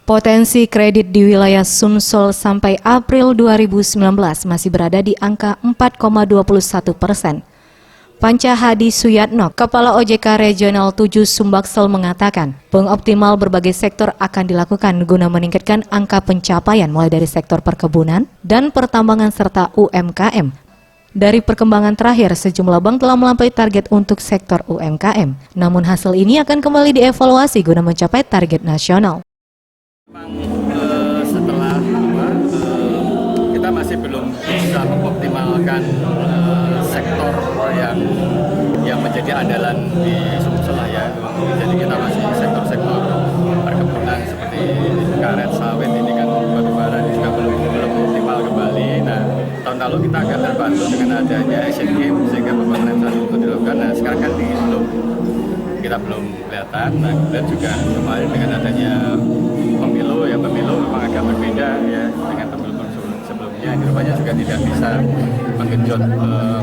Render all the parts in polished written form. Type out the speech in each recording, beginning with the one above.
Potensi kredit di wilayah Sumsel sampai April 2019 masih berada di angka 4,21%. Panca Hadi Suyatno, Kepala OJK Regional 7 Sumbaksel mengatakan, pengoptimal berbagai sektor akan dilakukan guna meningkatkan angka pencapaian mulai dari sektor perkebunan dan pertambangan serta UMKM. Dari perkembangan terakhir, sejumlah bank telah melampaui target untuk sektor UMKM. Namun hasil ini akan kembali dievaluasi guna mencapai target nasional. Setelah kita masih belum bisa mengoptimalkan sektor yang menjadi andalan di Sumsel ya. Jadi kita masih sektor-sektor perkebunan seperti karet, sawit ini kan batubara ini juga belum optimal kembali. Nah, tahun lalu kita akan terbantu dengan adanya Asian Games sehingga pembangunan itu dilakukan. Nah, sekarang kan kita belum kelihatan. Nah, kemudian juga kemarin dengan adanya pemilu memang agak berbeda ya dengan pemilu sebelumnya. Di rupanya juga tidak bisa menggenjot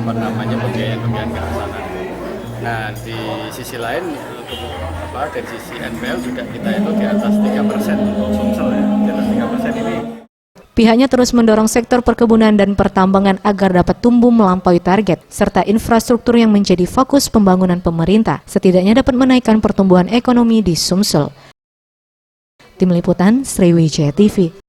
pembiayaan ke sana. Nah, di sisi lain dari sisi NPL juga kita itu di atas 3% untuk Sumsel ya, di atas 3% ini. Pihaknya terus mendorong sektor perkebunan dan pertambangan agar dapat tumbuh melampaui target, serta infrastruktur yang menjadi fokus pembangunan pemerintah, setidaknya dapat menaikkan pertumbuhan ekonomi di Sumsel. Tim Liputan Sriwijaya TV.